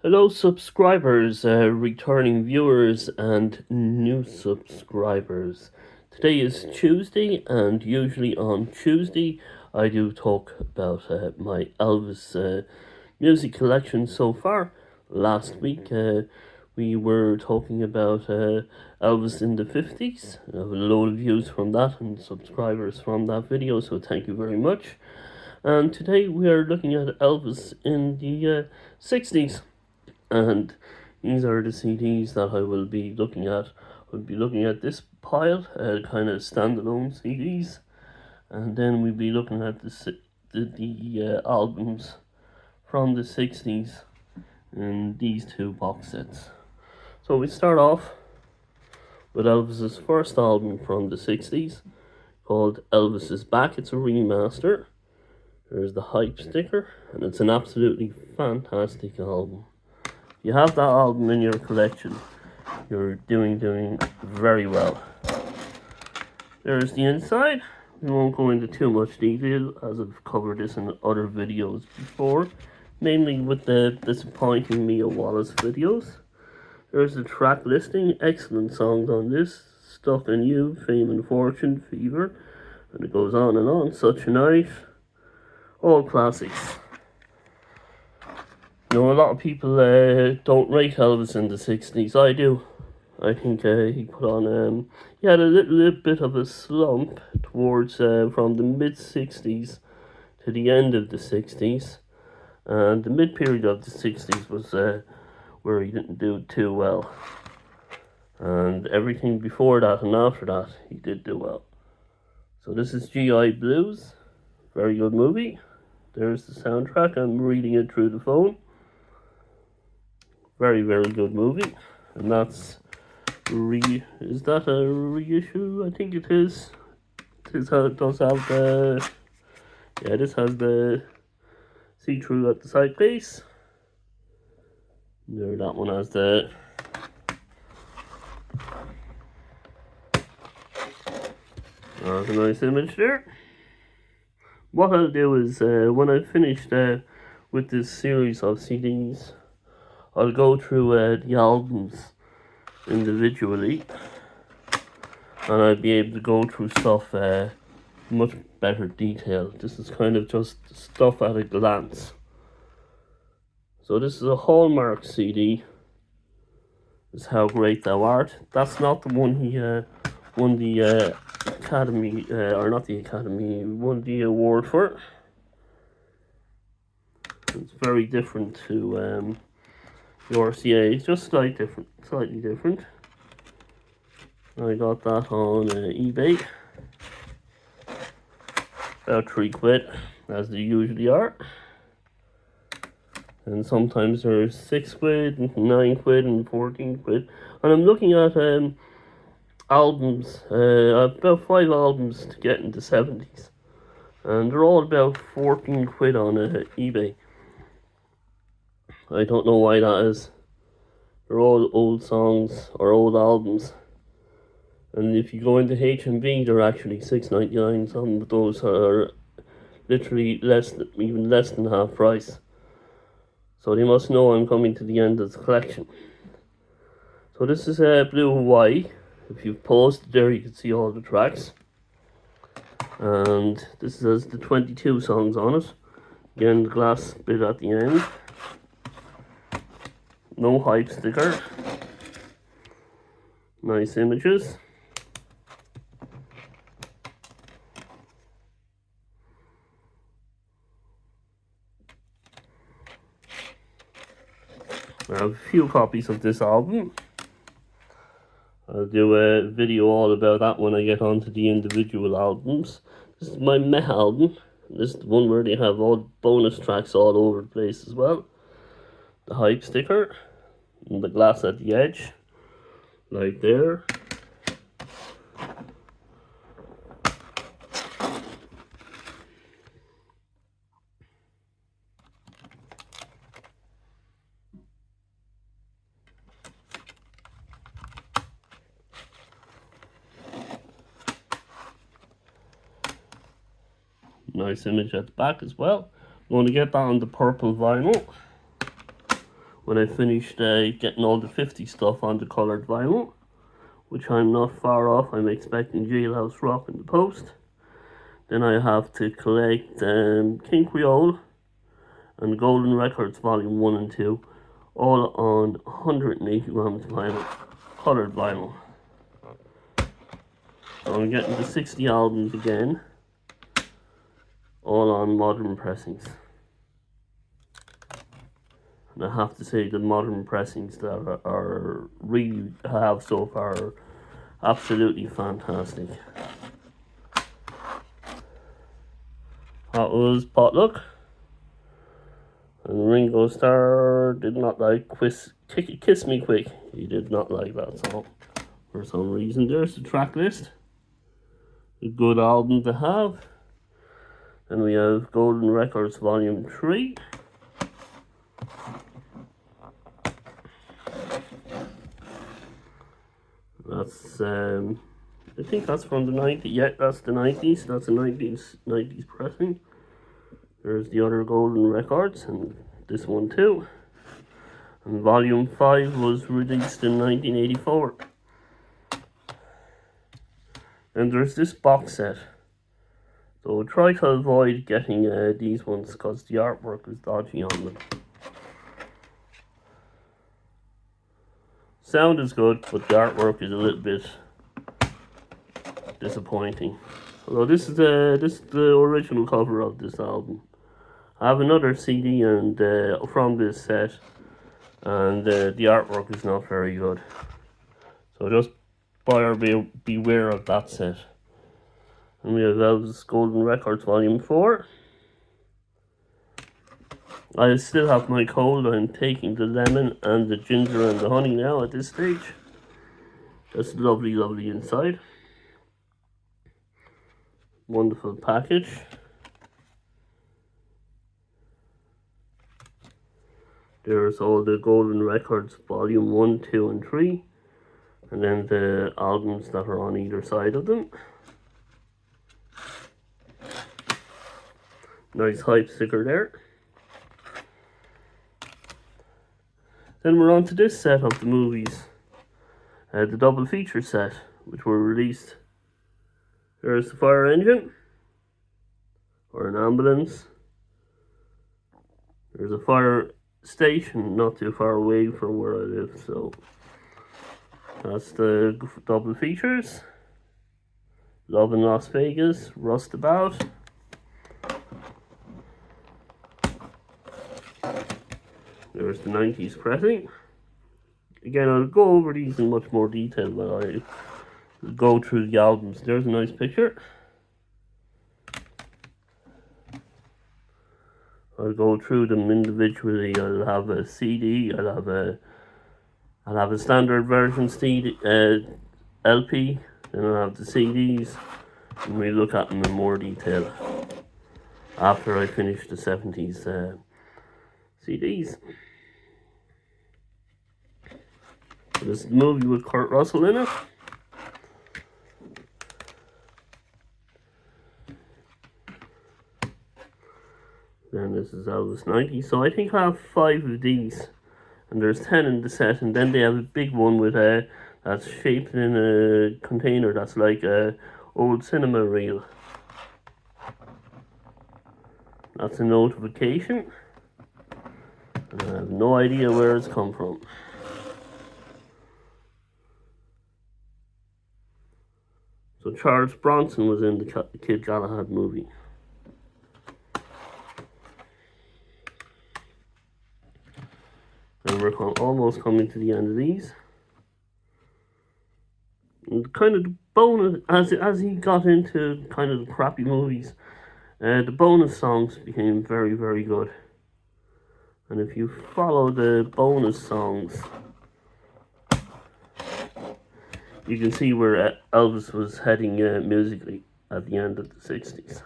Hello, subscribers, returning viewers, and new subscribers. Today is Tuesday, and usually on Tuesday, I do talk about my Elvis music collection so far. Last week, we were talking about Elvis in the 50s. I have a load of views from that and subscribers from that video, so thank you very much. And today, we are looking at Elvis in the 60s. And these are the CDs that I will be looking at. We'll be looking at this pile, kind of standalone CDs, and then we'll be looking at the albums from the 60s in these two box sets. So we start off with Elvis's first album from the 60s called Elvis Is Back. It's a remaster. There's the hype sticker, and it's an absolutely fantastic album. You have that album in your collection, you're doing very well. There's the inside. We won't go into too much detail as I've covered this in other videos before, mainly with the disappointing Mia Wallace videos. There's the track listing, excellent songs on this: Stuck in You, Fame and Fortune, Fever, and it goes on and on. Such a Night, all classics. You know, a lot of people don't rate Elvis in the 60s. I do. I think he put on, he had a little bit of a slump towards, from the mid-60s to the end of the 60s. And the mid-period of the 60s was where he didn't do too well. And everything before that and after that, he did do well. So this is GI Blues. Very good movie. There's the soundtrack. I'm reading it through the phone. Very, very good movie. And that's is that a reissue? I think it is. This does have the, yeah, this has the see-through at the side base. There, that one has the, that's a nice image there. What I'll do is, when I've finished with this series of CDs, I'll go through the albums individually, and I'll be able to go through stuff much better detail. This is kind of just stuff at a glance. So this is a Hallmark CD. This is How Great Thou Art. That's not the one he won the Academy, or not the Academy, won the award for. It's very different to the RCA. It's just slightly different. I got that on eBay. About £3, as they usually are. And sometimes there's £6, and £9, and £14. And I'm looking at albums, about 5 albums to get in the 70s. And they're all about £14 on eBay. I don't know why that is. They're all old songs or old albums. And if you go into HMV, they're actually $6.99. Some of those are literally even less than half price. So they must know I'm coming to the end of the collection. So this is Blue Hawaii. If you've paused there, you can see all the tracks. And this has the 22 songs on it. Again, the glass bit at the end. No hype sticker. Nice images. I have a few copies of this album. I'll do a video all about that when I get onto the individual albums. This is my Meh album. This is the one where they have all bonus tracks all over the place as well. The hype sticker. And the glass at the edge. Like there. Nice image at the back as well. I'm going to get that on the purple vinyl, when I finished getting all the 50 stuff on the coloured vinyl, which I'm not far off. I'm expecting Jailhouse Rock in the post. Then I have to collect King Creole and Golden Records Volume 1 and 2, all on 180 grams vinyl, coloured vinyl. So I'm getting the 60 albums again, all on modern pressings. And I have to say the modern pressings that are really have so far are absolutely fantastic. That was Potluck. And Ringo Starr did not like Kiss Me Quick. He did not like that song for some reason. There's the track list. A good album to have. Then we have Golden Records Volume 3. That's, I think that's from the 90s. Yeah, that's the 90s. That's a 90s pressing. There's the other Golden Records, and this one too. And Volume 5 was released in 1984. And there's this box set. So try to avoid getting these ones because the artwork is dodgy on them. Sound is good, but the artwork is a little bit disappointing. Although this is the original cover of this album. I have another CD and from this set, and the artwork is not very good. So just buyer beware of that set. And we have Elvis Golden Records Volume 4. I still have my cold. I'm taking the lemon and the ginger and the honey now at this stage. Just lovely, lovely inside. Wonderful package. There's all the Golden Records Volume 1, 2 and 3. And then the albums that are on either side of them. Nice hype sticker there. Then we're on to this set of the movies. The double feature set, which were released. There's the fire engine. Or an ambulance. There's a fire station not too far away from where I live, so that's the double features. Love in Las Vegas, Rust About. There's the 90s pressing. Again, I'll go over these in much more detail when I go through the albums. There's a nice picture. I'll go through them individually. I'll have a CD. I'll have a standard version CD, LP. Then I'll have the CDs, and we look at them in more detail after I finish the 70s CDs. This is the movie with Kurt Russell in it. Then this is Elvis 90. So I think I have 5 of these, and there's 10 in the set, and then they have a big one with that's shaped in a container that's like a old cinema reel. That's a notification, and I have no idea where it's come from. So Charles Bronson was in the Kid Galahad movie. And we're almost coming to the end of these. And kind of the bonus, as he got into kind of the crappy movies, the bonus songs became very, very good. And if you follow the bonus songs, you can see where Elvis was heading musically at the end of the 60s.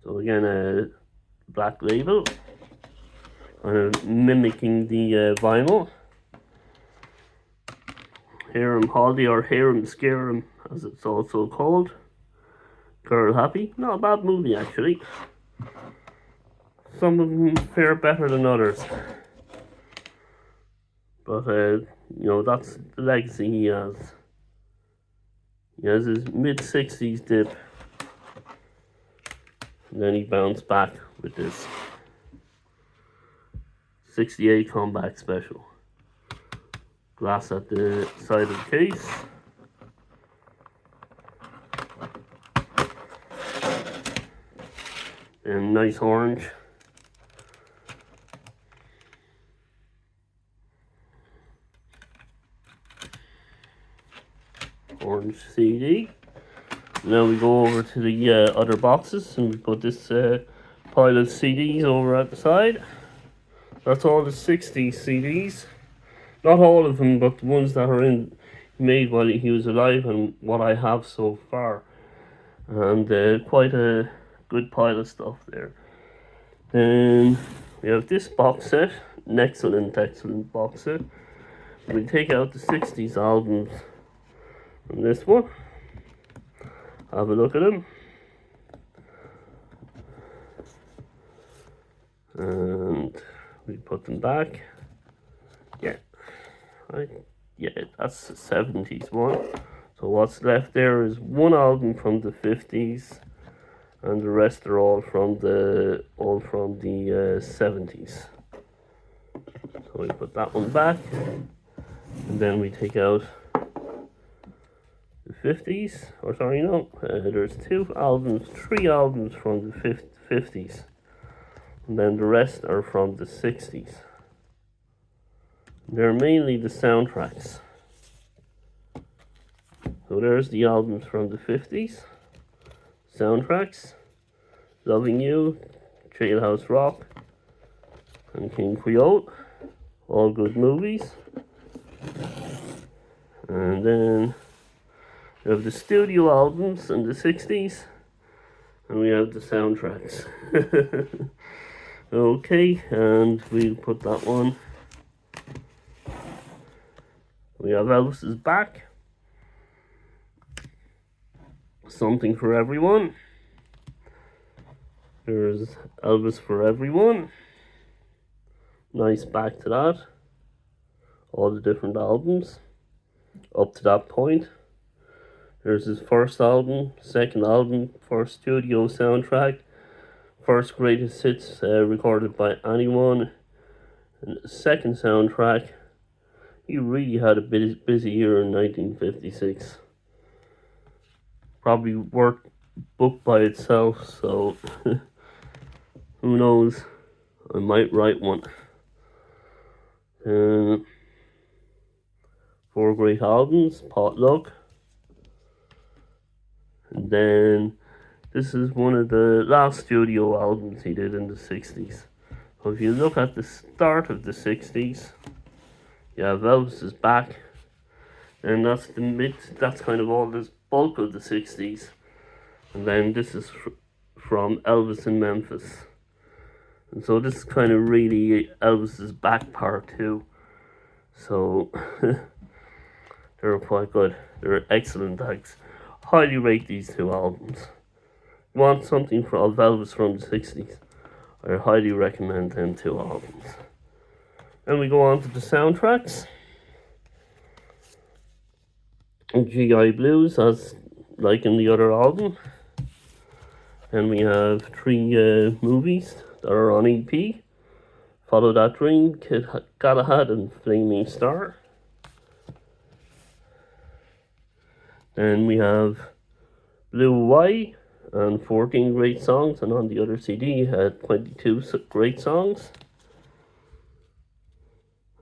So again, Black Label, mimicking the vinyl. Hear 'em Holiday, or Hear 'em Scare 'em, as it's also called. Girl Happy, not a bad movie actually. some of them fare better than others. But, that's the legacy he has. He has his mid-60s dip. And then he bounced back with this 68 comeback special. Glass at the side of the case. And nice orange. Orange CD. Now we go over to the other boxes and we put this pile of CDs over at the side. That's all the 60s CDs. Not all of them, but the ones that are made while he was alive and what I have so far. And quite a good pile of stuff there. Then we have this box set, an excellent box set. We take out the 60s albums from this one. Have a look at them. And we put them back. Yeah, right. Yeah, that's the 70s one. So what's left there is one album from the 50s, and the rest are all from the 70s. So we put that one back, and then we take out the 50s. Or sorry, no, there's three albums from the 50s, and then the rest are from the 60s. They're mainly the soundtracks. So there's the albums from the 50s. Soundtracks: Loving You, Jailhouse Rock, and King Creole. All good movies. And then we have the studio albums in the 60s. And we have the soundtracks. Okay, and we'll put that one. We have Elvis's Back. Something for Everyone. There's Elvis for Everyone. Nice back to that. All the different albums up to that point. There's his first album, second album, first studio soundtrack, first greatest hits recorded by anyone, and the second soundtrack. He really had a busy year in 1956. Probably worked book by itself, so who knows, I might write one. Four great albums, Potluck. And then this is one of the last studio albums he did in the 60s. So if you look at the start of the 60s, you have Elvis's Back, and that's kind of all this bulk of the 60s. And then this is from Elvis in Memphis. And so this is kind of really Elvis's Back part 2. So they're quite good. They're excellent acts. Highly rate these two albums. Want something of Elvis from the 60s? I highly recommend them two albums. Then we go on to the soundtracks. GI Blues, as like in the other album. And we have 3 movies that are on EP. Follow That Dream, Kid Galahad, and Flaming Star. Then we have Blue Y and 14 great songs, and on the other CD had 22 great songs.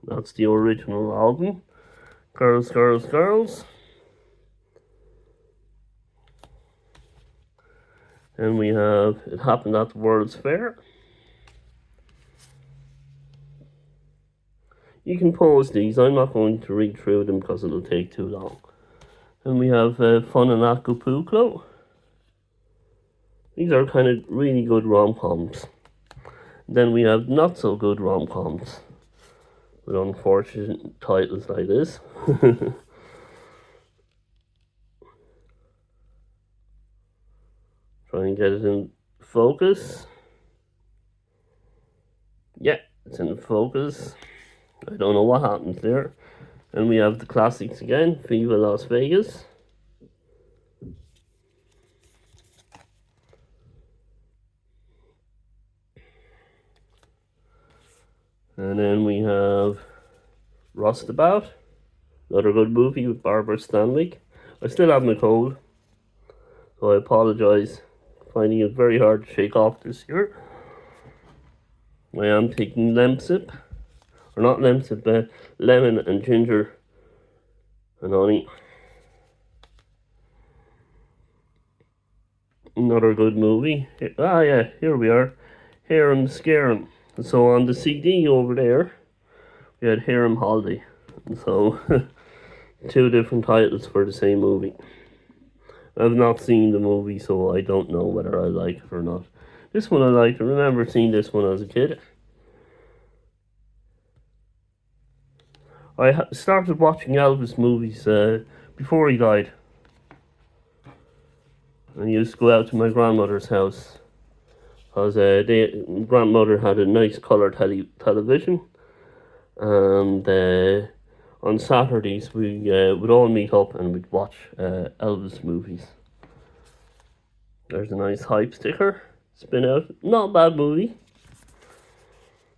That's the original album. Girls, Girls, Girls. And we have It Happened at the World's Fair. You can pause these. I'm not going to read through them because it'll take too long. And we have Fun in Acapulco. These are kind of really good rom-coms. Then we have not so good rom-coms with unfortunate titles like this. Try and get it in focus. Yeah, it's in focus. I don't know what happened there. And we have the classics again, Viva Las Vegas. And then we have Rustabout, another good movie with Barbara Stanwyck. I still have my cold, so I apologise. Finding it very hard to shake off this year. I am taking Lemsip, or not Lemsip, but lemon and ginger and honey. Another good movie. Ah, yeah, here we are. Harem Scarum. So on the CD over there, we had Harem Holiday. So, two different titles for the same movie. I've not seen the movie, so I don't know whether I like it or not. This one I liked. I remember seeing this one as a kid. I started watching Elvis movies before he died. I used to go out to my grandmother's house because grandmother had a nice colour television, and on Saturdays we would all meet up and we'd watch Elvis movies. There's a nice hype sticker. Spin out. Not a bad movie.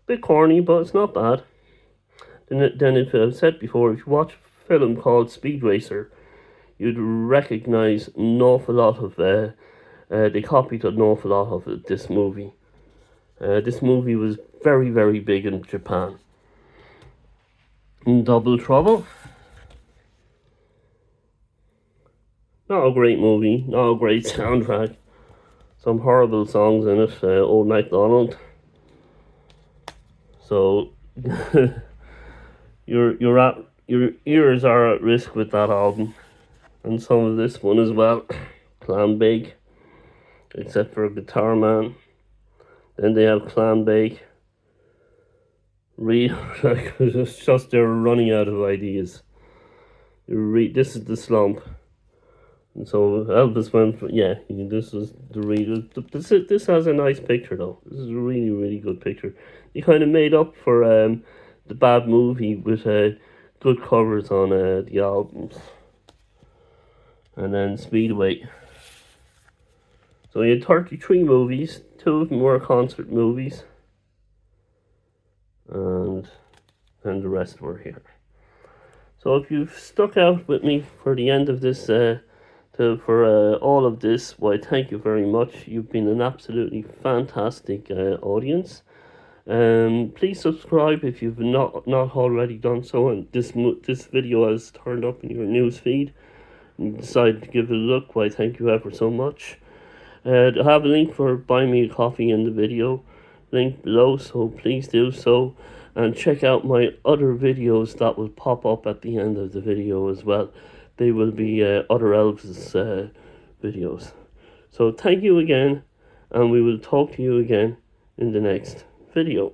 Bit corny, but it's not bad. Then if I've said before, if you watch a film called Speed Racer, you'd recognise an awful lot of they copied an awful lot of this movie. This movie was very, very big in Japan. Double Trouble. Not a great movie, not a great soundtrack. Some horrible songs in it. Old MacDonald. So your ears are at risk with that album, and some of this one as well. Clam Bake, except for Guitar Man. Then they have Clam Bake. It's just they're running out of ideas. This is the slump. And so Elvis went for, this was the read. This has a nice picture though. This is a really, really good picture. They kind of made up for the bad movie with good covers on the albums. And then Speedway. So he had 33 movies. 2 of them were concert movies. And the rest were here. So if you've stuck out with me for the end of this for all of this, why, thank you very much. You've been an absolutely fantastic audience. Please subscribe if you've not already done so, and this video has turned up in your news feed and you decided to give it a look. Why, thank you ever so much. I have a link for Buy Me a Coffee in the video link below, so please do so, and check out my other videos that will pop up at the end of the video as well. They will be other Elvis videos. So thank you again, and we will talk to you again in the next video.